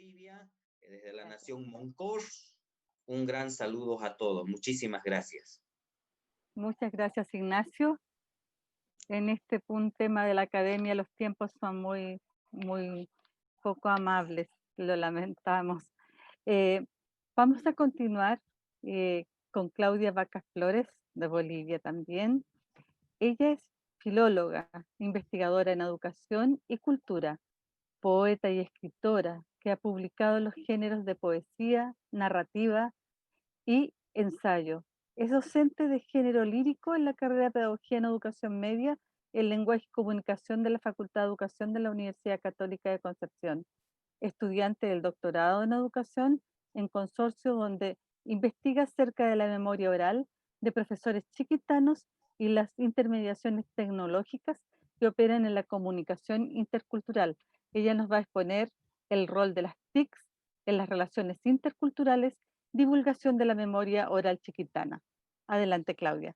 Bolivia, desde la Nación Moncos. Un gran saludo a todos. Muchísimas gracias. Muchas gracias, Ignacio. En este tema de la academia los tiempos son muy poco amables, lo lamentamos. Vamos a continuar con Claudia Vaca Flores, de Bolivia también. Ella es filóloga, investigadora en educación y cultura, poeta y escritora que ha publicado los géneros de poesía, narrativa y ensayo. Es docente de género lírico en la carrera de Pedagogía en Educación Media, en Lenguaje y Comunicación de la Facultad de Educación de la Universidad Católica de Concepción. Estudiante del doctorado en Educación en consorcio donde investiga acerca de la memoria oral de profesores chiquitanos y las intermediaciones tecnológicas que operan en la comunicación intercultural. Ella nos va a exponer el rol de las TICs en las relaciones interculturales, divulgación de la memoria oral chiquitana. Adelante, Claudia.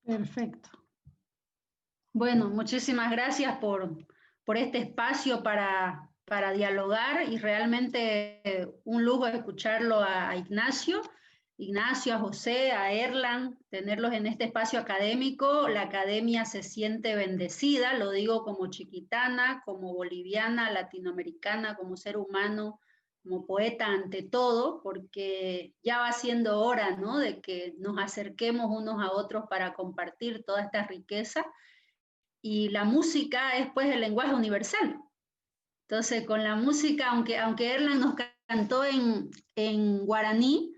Perfecto. Bueno, muchísimas gracias por este espacio para dialogar y realmente un lujo escucharlo a Ignacio, a José, a Erlan, tenerlos en este espacio académico. La academia se siente bendecida, lo digo como chiquitana, como boliviana, latinoamericana, como ser humano, como poeta ante todo, porque ya va siendo hora, ¿no?, de que nos acerquemos unos a otros para compartir toda esta riqueza. Y la música es pues el lenguaje universal. Entonces con la música, aunque Erlan nos cantó en guaraní,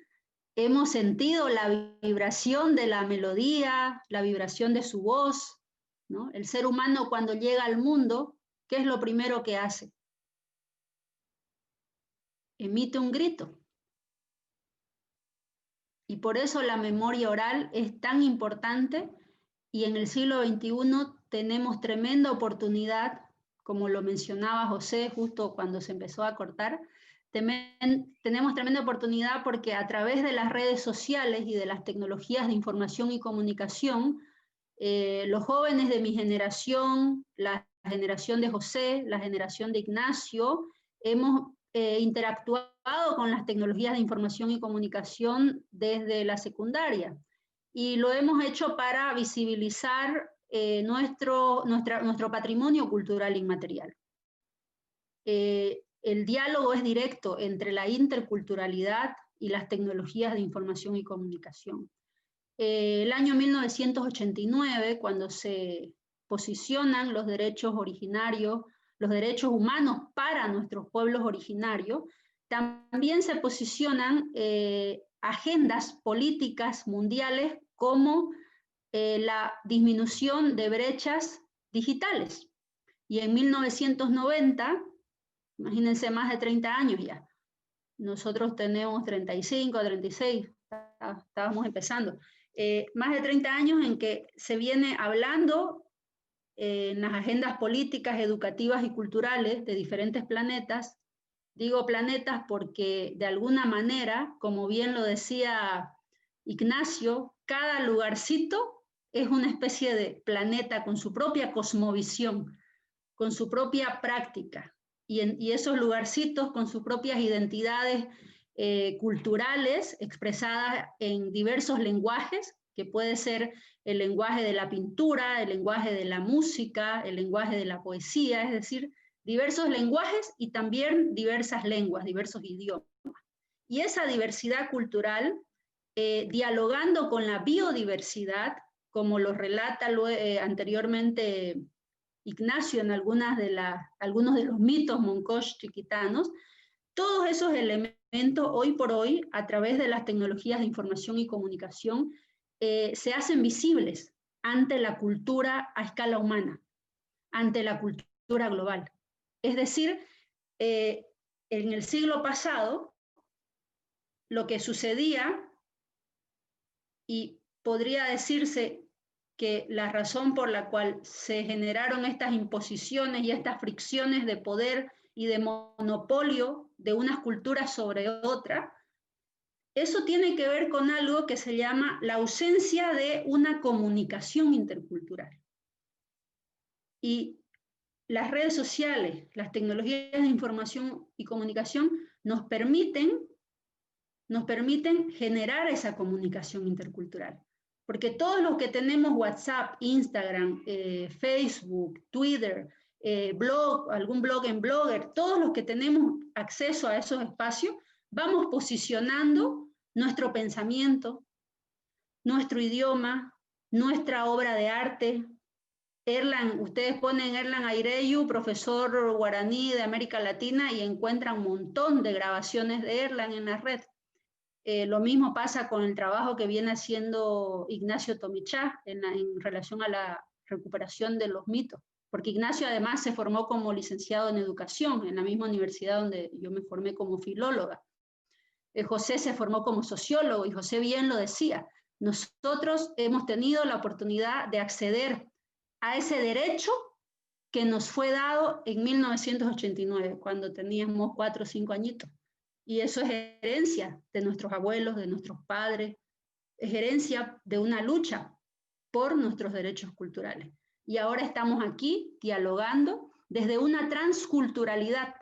hemos sentido la vibración de la melodía, la vibración de su voz, ¿no? El ser humano cuando llega al mundo, ¿qué es lo primero que hace? Emite un grito. Y por eso la memoria oral es tan importante, y en el siglo XXI tenemos tremenda oportunidad, como lo mencionaba José justo cuando se empezó a cortar. Tenemos tremenda oportunidad porque a través de las redes sociales y de las tecnologías de información y comunicación, los jóvenes de mi generación, la generación de José, la generación de Ignacio, hemos interactuado con las tecnologías de información y comunicación desde la secundaria. Y lo hemos hecho para visibilizar nuestro patrimonio cultural inmaterial. El diálogo es directo entre la interculturalidad y las tecnologías de información y comunicación. El año 1989, cuando se posicionan los derechos originarios, los derechos humanos para nuestros pueblos originarios, también se posicionan agendas políticas mundiales como la disminución de brechas digitales. Y en 1990, imagínense, más de 30 años ya, nosotros tenemos 35, 36, estábamos empezando, más de 30 años en que se viene hablando en las agendas políticas, educativas y culturales de diferentes planetas. Digo planetas porque de alguna manera, como bien lo decía Ignacio, cada lugarcito es una especie de planeta con su propia cosmovisión, con su propia práctica, y esos lugarcitos con sus propias identidades culturales expresadas en diversos lenguajes, que puede ser el lenguaje de la pintura, el lenguaje de la música, el lenguaje de la poesía, es decir, diversos lenguajes y también diversas lenguas, diversos idiomas. Y esa diversidad cultural, dialogando con la biodiversidad, como lo relata anteriormente Ignacio en algunos de los mitos moncosh chiquitanos, todos esos elementos hoy por hoy, a través de las tecnologías de información y comunicación, se hacen visibles ante la cultura a escala humana, ante la cultura global. Es decir, en el siglo pasado, lo que sucedía, y podría decirse que la razón por la cual se generaron estas imposiciones y estas fricciones de poder y de monopolio de unas culturas sobre otras, eso tiene que ver con algo que se llama la ausencia de una comunicación intercultural. Y las redes sociales, las tecnologías de información y comunicación nos permiten generar esa comunicación intercultural. Porque todos los que tenemos WhatsApp, Instagram, Facebook, Twitter, blog, algún blog en Blogger, todos los que tenemos acceso a esos espacios, vamos posicionando nuestro pensamiento, nuestro idioma, nuestra obra de arte. Erlan, ustedes ponen Erlan Aireyu, profesor guaraní de América Latina, y encuentran un montón de grabaciones de Erlan en la red. Lo mismo pasa con el trabajo que viene haciendo Ignacio Tomichá en relación a la recuperación de los mitos, porque Ignacio además se formó como licenciado en educación en la misma universidad donde yo me formé como filóloga. José se formó como sociólogo, y José bien lo decía, nosotros hemos tenido la oportunidad de acceder a ese derecho que nos fue dado en 1989, cuando teníamos 4 o 5 añitos. Y eso es herencia de nuestros abuelos, de nuestros padres, es herencia de una lucha por nuestros derechos culturales. Y ahora estamos aquí dialogando desde una transculturalidad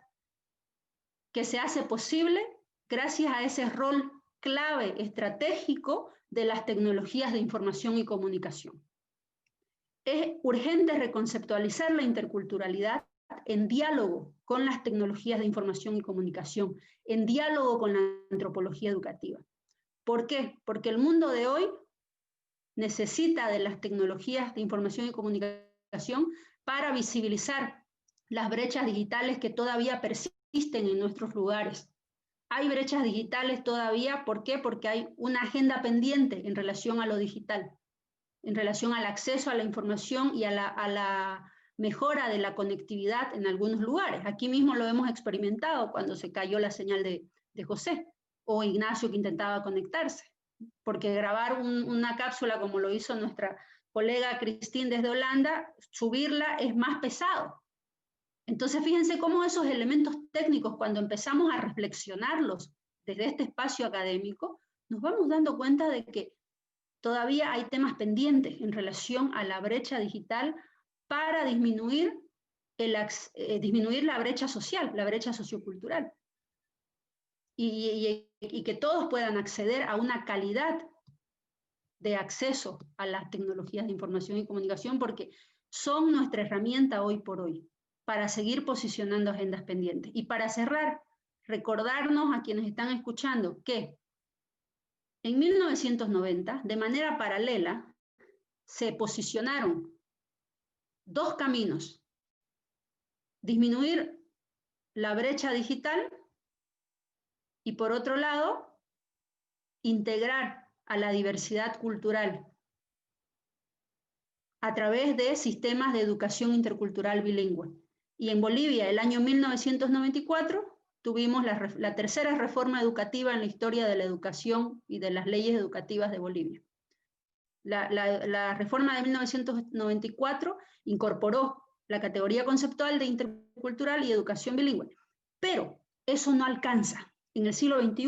que se hace posible gracias a ese rol clave estratégico de las tecnologías de información y comunicación. Es urgente reconceptualizar la interculturalidad en diálogo con las tecnologías de información y comunicación, en diálogo con la antropología educativa. ¿Por qué? Porque el mundo de hoy necesita de las tecnologías de información y comunicación para visibilizar las brechas digitales que todavía persisten en nuestros lugares. Hay brechas digitales todavía, ¿por qué? Porque hay una agenda pendiente en relación a lo digital, en relación al acceso a la información y a la mejora de la conectividad en algunos lugares. Aquí mismo lo hemos experimentado cuando se cayó la señal de José, o Ignacio que intentaba conectarse, porque grabar una cápsula como lo hizo nuestra colega Christine desde Holanda, subirla es más pesado. Entonces fíjense cómo esos elementos técnicos, cuando empezamos a reflexionarlos desde este espacio académico, nos vamos dando cuenta de que todavía hay temas pendientes en relación a la brecha digital para disminuir la brecha social, la brecha sociocultural. Y que todos puedan acceder a una calidad de acceso a las tecnologías de información y comunicación, porque son nuestra herramienta hoy por hoy para seguir posicionando agendas pendientes. Y para cerrar, recordarnos a quienes están escuchando que en 1990, de manera paralela, se posicionaron 2 caminos: disminuir la brecha digital y, por otro lado, integrar a la diversidad cultural a través de sistemas de educación intercultural bilingüe. Y en Bolivia, el año 1994, tuvimos la tercera reforma educativa en la historia de la educación y de las leyes educativas de Bolivia. La reforma de 1994 incorporó la categoría conceptual de intercultural y educación bilingüe. Pero eso no alcanza. En el siglo XXI,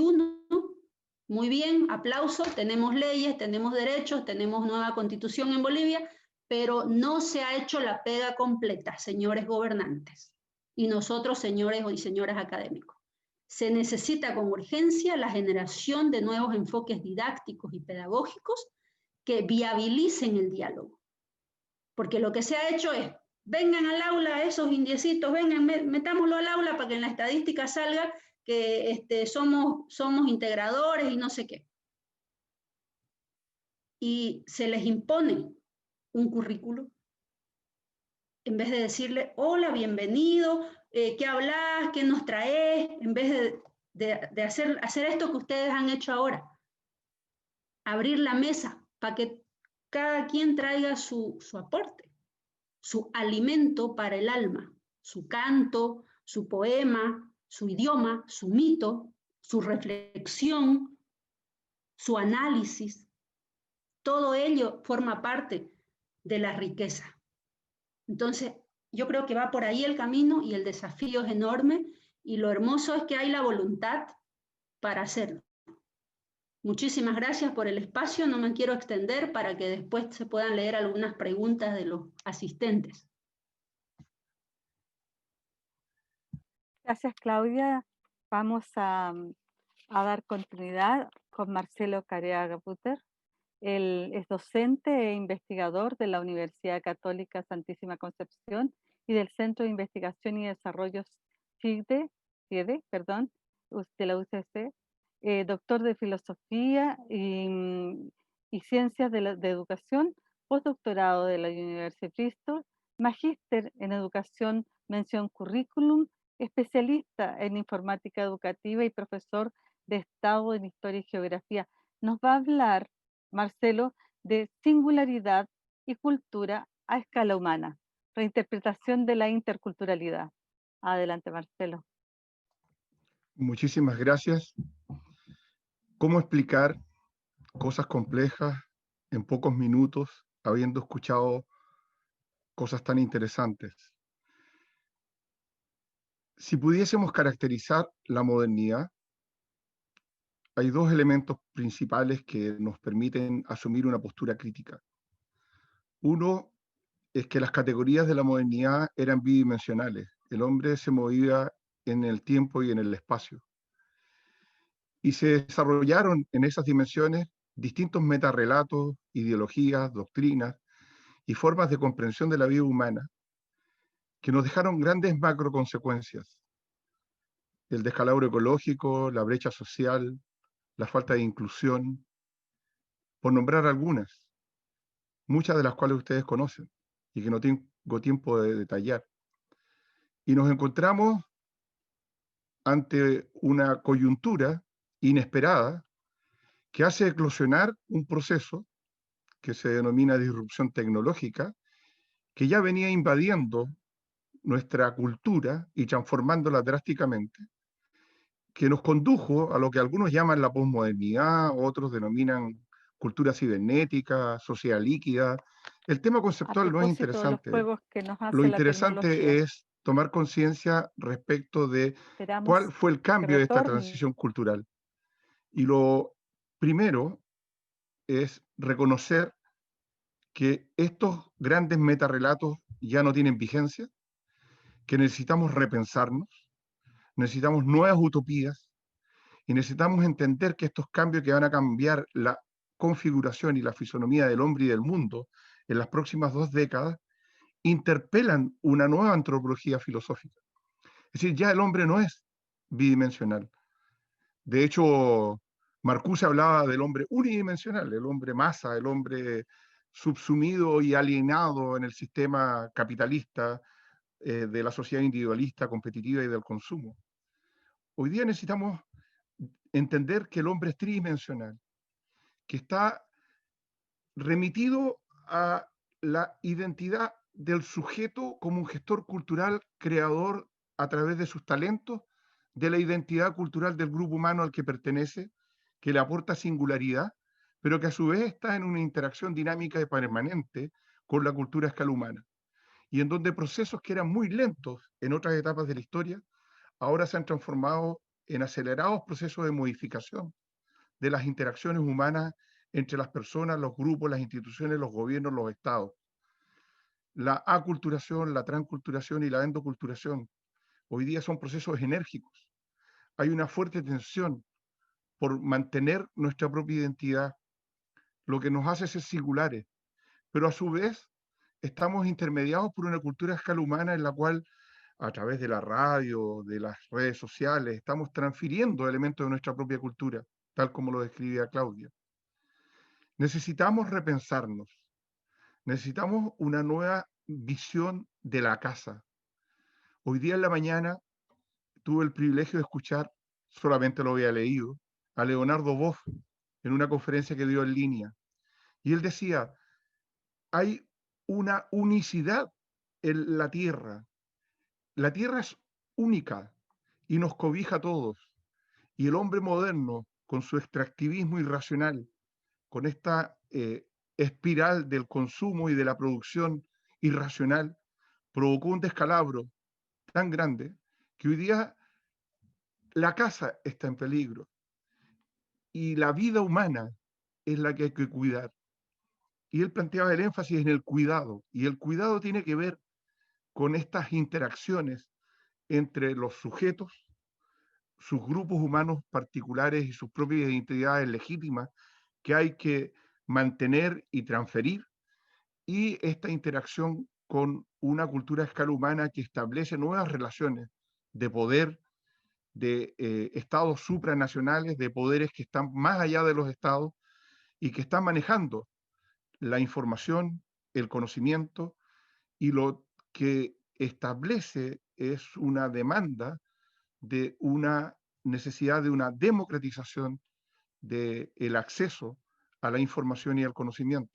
muy bien, aplauso, tenemos leyes, tenemos derechos, tenemos nueva constitución en Bolivia, pero no se ha hecho la pega completa, señores gobernantes, y nosotros, señores y señoras académicos. Se necesita con urgencia la generación de nuevos enfoques didácticos y pedagógicos que viabilicen el diálogo. Porque lo que se ha hecho es, vengan al aula esos indiecitos, vengan, metámoslo al aula para que en la estadística salga que somos integradores y no sé qué. Y se les impone un currículo, en vez de decirle, hola, bienvenido, ¿qué hablas? ¿Qué nos traes? En vez de hacer esto que ustedes han hecho ahora. Abrir la mesa para que cada quien traiga su aporte, su alimento para el alma, su canto, su poema, su idioma, su mito, su reflexión, su análisis. Todo ello forma parte de la riqueza. Entonces, yo creo que va por ahí el camino y el desafío es enorme y lo hermoso es que hay la voluntad para hacerlo. Muchísimas gracias por el espacio, no me quiero extender para que después se puedan leer algunas preguntas de los asistentes. Gracias, Claudia. Vamos a dar continuidad con Marcelo Careaga Puter. Él es docente e investigador de la Universidad Católica Santísima Concepción y del Centro de Investigación y Desarrollo CIEDE, de la UCC, doctor de Filosofía y Ciencias de Educación, postdoctorado de la Universidad de Bristol, magíster en Educación, mención Currículum, especialista en Informática Educativa y profesor de Estado en Historia y Geografía. Nos va a hablar, Marcelo, de singularidad y cultura a escala humana, reinterpretación de la interculturalidad. Adelante, Marcelo. Muchísimas gracias. ¿Cómo explicar cosas complejas en pocos minutos, habiendo escuchado cosas tan interesantes? Si pudiésemos caracterizar la modernidad, hay dos elementos principales que nos permiten asumir una postura crítica. Uno es que las categorías de la modernidad eran bidimensionales. El hombre se movía en el tiempo y en el espacio. Y se desarrollaron en esas dimensiones distintos metarrelatos, ideologías, doctrinas y formas de comprensión de la vida humana que nos dejaron grandes macroconsecuencias. El descalabro ecológico, la brecha social, la falta de inclusión, por nombrar algunas, muchas de las cuales ustedes conocen y que no tengo tiempo de detallar. Y nos encontramos ante una coyuntura inesperada que hace eclosionar un proceso que se denomina disrupción tecnológica, que ya venía invadiendo nuestra cultura y transformándola drásticamente, que nos condujo a lo que algunos llaman la posmodernidad, otros denominan cultura cibernética, sociedad líquida. El tema conceptual no es interesante. Lo interesante es tomar conciencia respecto de cuál fue el cambio de esta transición cultural. Y lo primero es reconocer que estos grandes metarrelatos ya no tienen vigencia, que necesitamos repensarnos, necesitamos nuevas utopías y necesitamos entender que estos cambios que van a cambiar la configuración y la fisonomía del hombre y del mundo en las próximas 2 décadas interpelan una nueva antropología filosófica. Es decir, ya el hombre no es bidimensional. De hecho, Marcuse hablaba del hombre unidimensional, el hombre masa, el hombre subsumido y alienado en el sistema capitalista de la sociedad individualista, competitiva y del consumo. Hoy día necesitamos entender que el hombre es tridimensional, que está remitido a la identidad del sujeto como un gestor cultural, creador a través de sus talentos, de la identidad cultural del grupo humano al que pertenece, que le aporta singularidad, pero que a su vez está en una interacción dinámica y permanente con la cultura a escala humana. Y en donde procesos que eran muy lentos en otras etapas de la historia, ahora se han transformado en acelerados procesos de modificación de las interacciones humanas entre las personas, los grupos, las instituciones, los gobiernos, los estados. La aculturación, la transculturación y la endoculturación hoy día son procesos enérgicos. Hay una fuerte tensión por mantener nuestra propia identidad, lo que nos hace ser singulares, pero a su vez estamos intermediados por una cultura a escala humana en la cual, a través de la radio, de las redes sociales, estamos transfiriendo elementos de nuestra propia cultura, tal como lo describía Claudia. Necesitamos repensarnos, necesitamos una nueva visión de la casa. Hoy día en la mañana tuve el privilegio de escuchar, solamente lo había leído, a Leonardo Boff en una conferencia que dio en línea. Y él decía, hay una unicidad en la Tierra. La Tierra es única y nos cobija a todos. Y el hombre moderno, con su extractivismo irracional, con esta espiral del consumo y de la producción irracional, provocó un descalabro tan grande que hoy día la casa está en peligro y la vida humana es la que hay que cuidar. Y él planteaba el énfasis en el cuidado, y el cuidado tiene que ver con estas interacciones entre los sujetos, sus grupos humanos particulares y sus propias identidades legítimas que hay que mantener y transferir, y esta interacción con una cultura a escala humana que establece nuevas relaciones de poder, de estados supranacionales, de poderes que están más allá de los estados y que están manejando la información, el conocimiento, y lo que establece es una demanda de una necesidad de una democratización del acceso a la información y al conocimiento.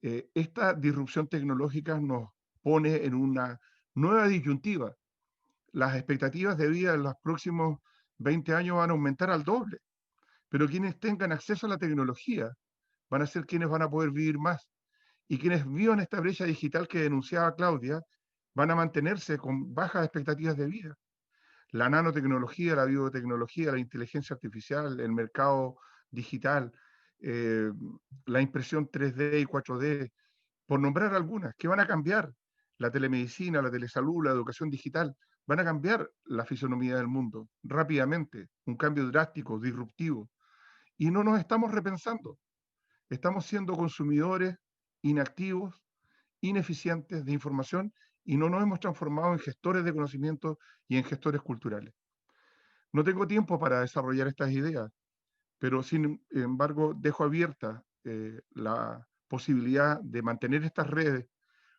Esta disrupción tecnológica nos pone en una nueva disyuntiva. Las expectativas de vida en los próximos 20 años van a aumentar al doble, pero quienes tengan acceso a la tecnología van a ser quienes van a poder vivir más. Y quienes vivan esta brecha digital que denunciaba Claudia van a mantenerse con bajas expectativas de vida. La nanotecnología, la biotecnología, la inteligencia artificial, el mercado digital, la impresión 3D y 4D, por nombrar algunas, que van a cambiar la telemedicina, la telesalud, la educación digital, van a cambiar la fisonomía del mundo rápidamente, un cambio drástico, disruptivo. Y no nos estamos repensando. Estamos siendo consumidores inactivos, ineficientes de información y no nos hemos transformado en gestores de conocimiento y en gestores culturales. No tengo tiempo para desarrollar estas ideas, pero sin embargo dejo abierta la posibilidad de mantener estas redes,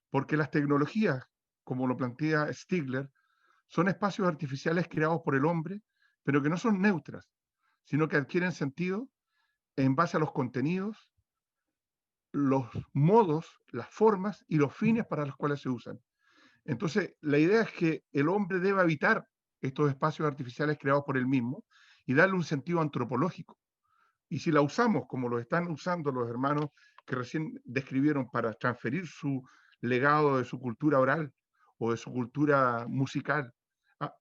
porque las tecnologías, como lo plantea Stigler, son espacios artificiales creados por el hombre, pero que no son neutras, sino que adquieren sentido en base a los contenidos, los modos, las formas y los fines para los cuales se usan. Entonces, la idea es que el hombre debe habitar estos espacios artificiales creados por él mismo y darle un sentido antropológico. Y si la usamos como lo están usando los hermanos que recién describieron para transferir su legado de su cultura oral o de su cultura musical,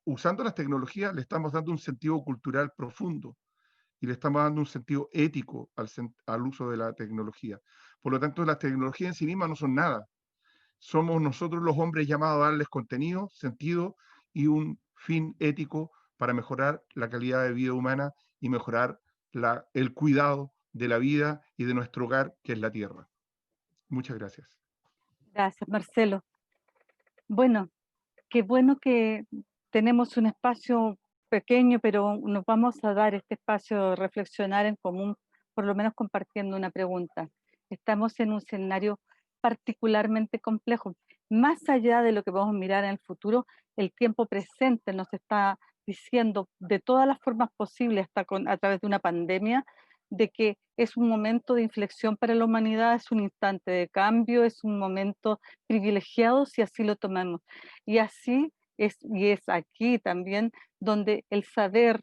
usando las tecnologías le estamos dando un sentido cultural profundo y le estamos dando un sentido ético al uso de la tecnología. Por lo tanto, las tecnologías en sí mismas no son nada. Somos nosotros los hombres llamados a darles contenido, sentido y un fin ético para mejorar la calidad de vida humana y mejorar el cuidado de la vida y de nuestro hogar, que es la tierra. Muchas gracias. Gracias, Marcelo. Bueno, qué bueno que tenemos un espacio pequeño, pero nos vamos a dar este espacio de reflexionar en común, por lo menos compartiendo una pregunta. Estamos en un escenario particularmente complejo. Más allá de lo que vamos a mirar en el futuro, el tiempo presente nos está diciendo de todas las formas posibles, hasta a través de una pandemia, de que es un momento de inflexión para la humanidad, es un instante de cambio, es un momento privilegiado si así lo tomamos. Y así es aquí también donde el saber,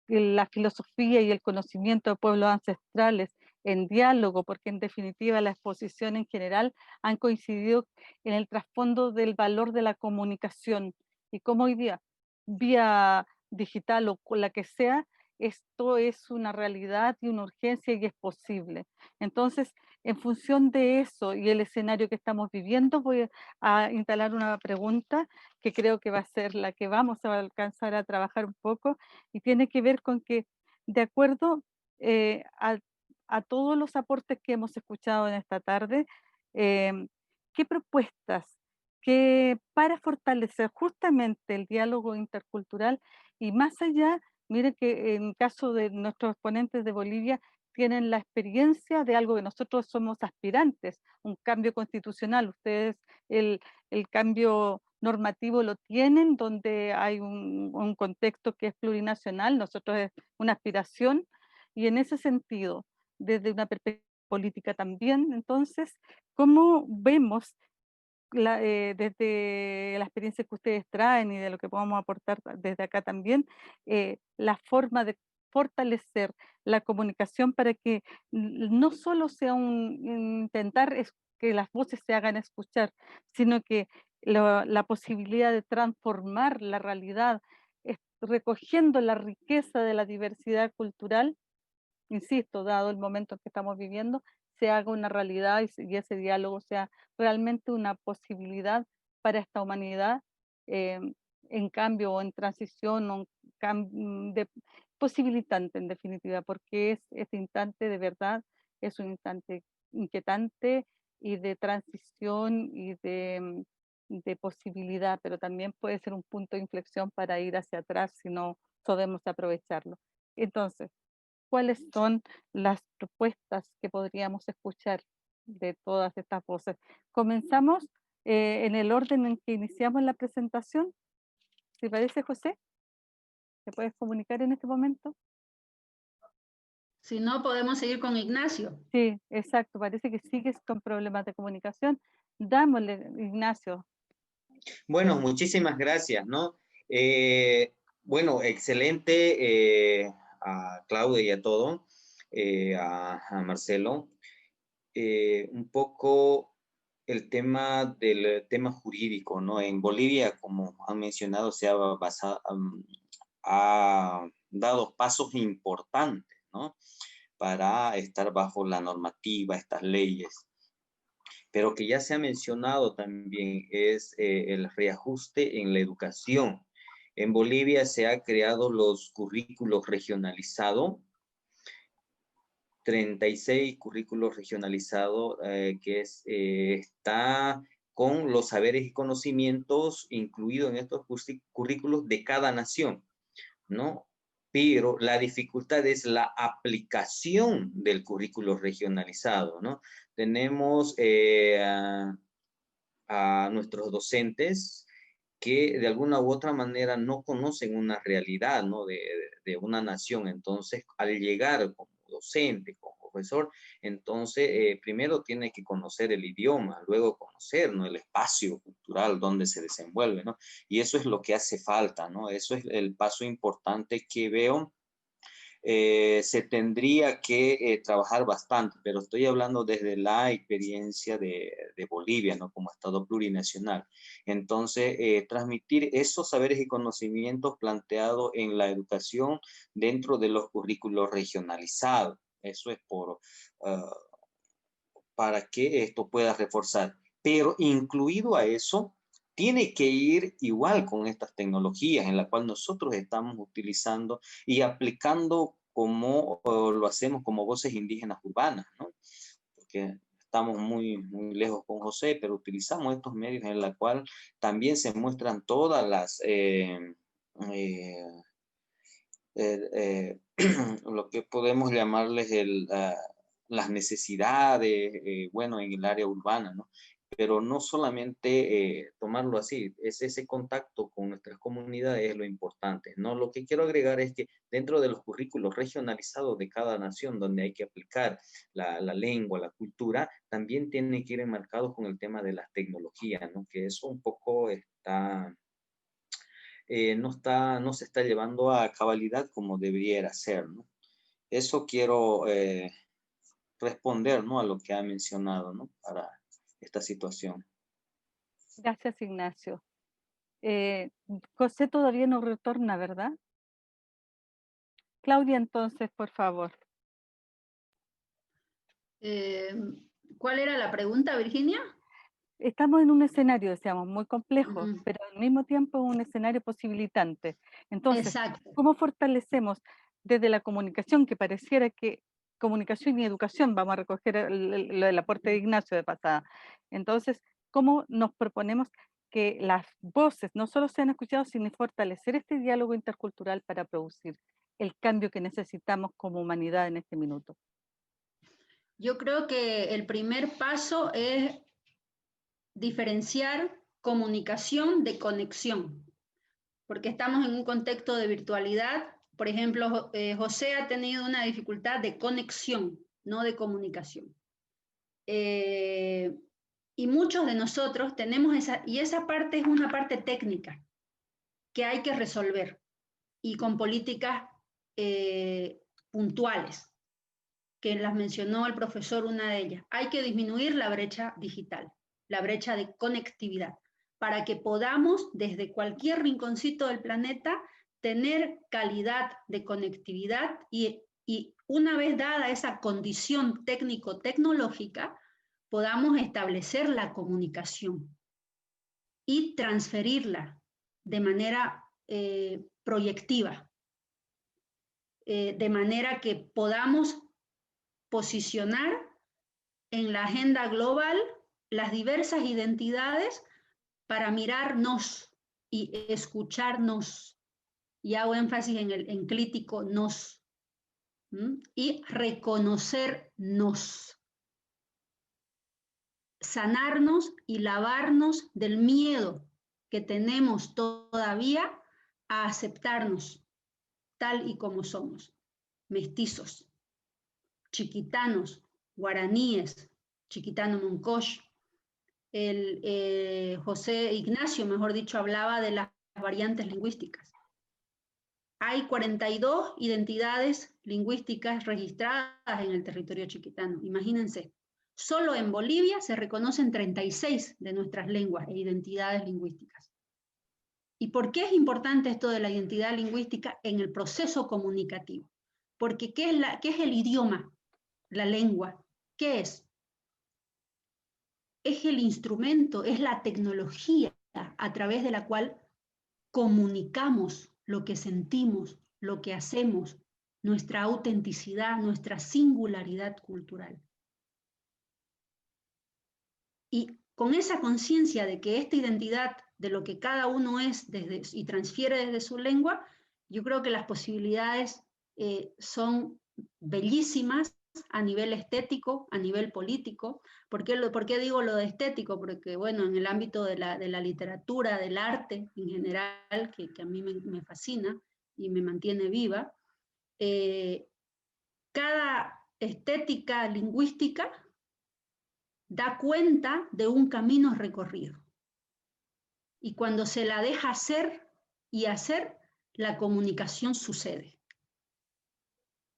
la filosofía y el conocimiento de pueblos ancestrales en diálogo, porque en definitiva la exposición en general han coincidido en el trasfondo del valor de la comunicación y cómo hoy día, vía digital o con la que sea, esto es una realidad y una urgencia y es posible. Entonces, en función de eso y el escenario que estamos viviendo, voy a instalar una pregunta que creo que va a ser la que vamos a alcanzar a trabajar un poco y tiene que ver con que, de acuerdo a todos los aportes que hemos escuchado en esta tarde, ¿qué propuestas para fortalecer justamente el diálogo intercultural y más allá? Miren que en caso de nuestros exponentes de Bolivia tienen la experiencia de algo que nosotros somos aspirantes, un cambio constitucional. Ustedes el cambio normativo lo tienen, donde hay un contexto que es plurinacional, nosotros es una aspiración, y en ese sentido, desde una perspectiva política también, entonces, ¿cómo vemos desde la experiencia que ustedes traen y de lo que podamos aportar desde acá también, la forma de fortalecer la comunicación para que no solo sea intentar que las voces se hagan escuchar, sino que la posibilidad de transformar la realidad, recogiendo la riqueza de la diversidad cultural, insisto, dado el momento que estamos viviendo, se haga una realidad y ese diálogo sea realmente una posibilidad para esta humanidad en cambio o en transición o posibilitante en definitiva, porque este instante de verdad es un instante inquietante y de transición y de posibilidad, pero también puede ser un punto de inflexión para ir hacia atrás si no podemos aprovecharlo. Entonces, ¿cuáles son las propuestas que podríamos escuchar de todas estas voces? Comenzamos en el orden en que iniciamos la presentación. ¿Te parece, José? ¿Te puedes comunicar en este momento? Si no, podemos seguir con Ignacio. Sí, exacto. Parece que sigues con problemas de comunicación. Dámosle, Ignacio. Bueno, muchísimas gracias, ¿no? Bueno, excelente a Claudia y a todo, a Marcelo. Un poco el tema del tema jurídico, ¿no? En Bolivia, como han mencionado, se ha basado, ha dado pasos importantes, ¿no? Para estar bajo la normativa, estas leyes. Pero que ya se ha mencionado también es el reajuste en la educación. En Bolivia se ha creado los currículos regionalizados, 36 currículos regionalizados que está con los saberes y conocimientos incluidos en estos currículos de cada nación, ¿no? Pero la dificultad es la aplicación del currículo regionalizado, ¿no? Tenemos a nuestros docentes que de alguna u otra manera no conocen una realidad, ¿no? de una nación. Entonces, al llegar como docente, como profesor, entonces primero tiene que conocer el idioma, luego conocer, ¿no? el espacio cultural donde se desenvuelve, ¿no? Y eso es lo que hace falta, ¿no? Eso es el paso importante que veo. Se tendría que trabajar bastante, pero estoy hablando desde la experiencia de Bolivia, ¿no? Como Estado plurinacional. Entonces, transmitir esos saberes y conocimientos planteados en la educación dentro de los currículos regionalizados. Eso es para que esto pueda reforzar. Pero incluido a eso, tiene que ir igual con estas tecnologías en las cuales nosotros estamos utilizando y aplicando como lo hacemos como voces indígenas urbanas, ¿no? Porque estamos muy lejos con José, pero utilizamos estos medios en los cuales también se muestran todas las lo que podemos llamarles las necesidades, bueno, en el área urbana, ¿no? Pero no solamente tomarlo así, es ese contacto con nuestras comunidades es lo importante, ¿no? Lo que quiero agregar es que dentro de los currículos regionalizados de cada nación, donde hay que aplicar la lengua, la cultura, también tiene que ir enmarcados con el tema de las tecnologías, ¿no? Que eso un poco está... no se está llevando a cabalidad como debiera ser, ¿no? Eso quiero responder, ¿no? A lo que ha mencionado, ¿no? Para esta situación. Gracias, Ignacio. José todavía no retorna, ¿verdad? Claudia, entonces, por favor. ¿Cuál era la pregunta, Virginia? Estamos en un escenario, decíamos, muy complejo, pero al mismo tiempo un escenario posibilitante. Entonces, exacto. ¿Cómo fortalecemos desde la comunicación, que pareciera que comunicación y educación, vamos a recoger el aporte de Ignacio de pasada? Entonces, ¿cómo nos proponemos que las voces no solo sean escuchadas, sino fortalecer este diálogo intercultural para producir el cambio que necesitamos como humanidad en este minuto? Yo creo que el primer paso es diferenciar comunicación de conexión, porque estamos en un contexto de virtualidad. Por ejemplo, José ha tenido una dificultad de conexión, no de comunicación. Y muchos de nosotros tenemos esa parte es una parte técnica que hay que resolver y con políticas puntuales, que las mencionó el profesor, una de ellas. Hay que disminuir la brecha digital, la brecha de conectividad, para que podamos desde cualquier rinconcito del planeta tener calidad de conectividad y una vez dada esa condición técnico-tecnológica, podamos establecer la comunicación y transferirla de manera proyectiva, de manera que podamos posicionar en la agenda global las diversas identidades para mirarnos y escucharnos, y hago énfasis en el enclítico nos, y reconocernos, sanarnos y lavarnos del miedo que tenemos todavía a aceptarnos tal y como somos, mestizos, chiquitanos, guaraníes, chiquitano moncosh. José Ignacio, mejor dicho, hablaba de las variantes lingüísticas. Hay 42 identidades lingüísticas registradas en el territorio chiquitano. Imagínense, solo en Bolivia se reconocen 36 de nuestras lenguas e identidades lingüísticas. ¿Y por qué es importante esto de la identidad lingüística en el proceso comunicativo? Porque ¿qué es el idioma? La lengua. ¿Qué es? Es el instrumento, es la tecnología a través de la cual comunicamos lo que sentimos, lo que hacemos, nuestra autenticidad, nuestra singularidad cultural. Y con esa conciencia de que esta identidad, de lo que cada uno es y transfiere desde su lengua, yo creo que las posibilidades son bellísimas a nivel estético, a nivel político. ¿Por qué digo lo de estético? Porque, bueno, en el ámbito de la literatura, del arte en general, que a mí me fascina y me mantiene viva, cada estética lingüística da cuenta de un camino recorrido. Y cuando se la deja hacer y hacer, la comunicación sucede.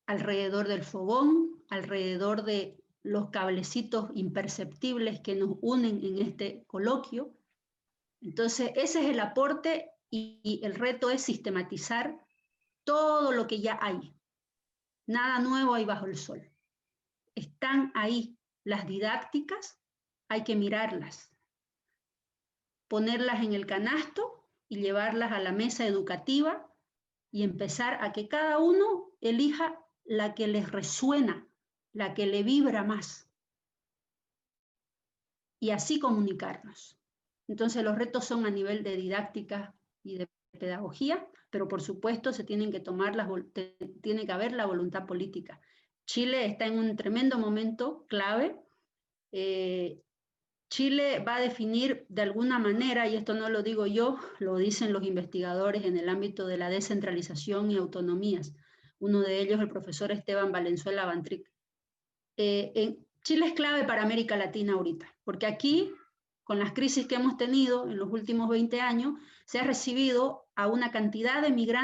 Alrededor del fogón, alrededor de los cablecitos imperceptibles que nos unen en este coloquio. Entonces, ese es el aporte y el reto es sistematizar todo lo que ya hay. Nada nuevo hay bajo el sol. Están ahí las didácticas, hay que mirarlas, ponerlas en el canasto y llevarlas a la mesa educativa y empezar a que cada uno elija la que les resuena, la que le vibra más. Y así comunicarnos. Entonces los retos son a nivel de didáctica y de pedagogía, pero por supuesto tiene que haber la voluntad política. Chile está en un tremendo momento clave. Chile va a definir de alguna manera, y esto no lo digo yo, lo dicen los investigadores en el ámbito de la descentralización y autonomías. Uno de ellos, el profesor Esteban Valenzuela Bantric. Chile es clave para América Latina ahorita, porque aquí, con las crisis que hemos tenido en los últimos 20 años, se ha recibido a una cantidad de migrantes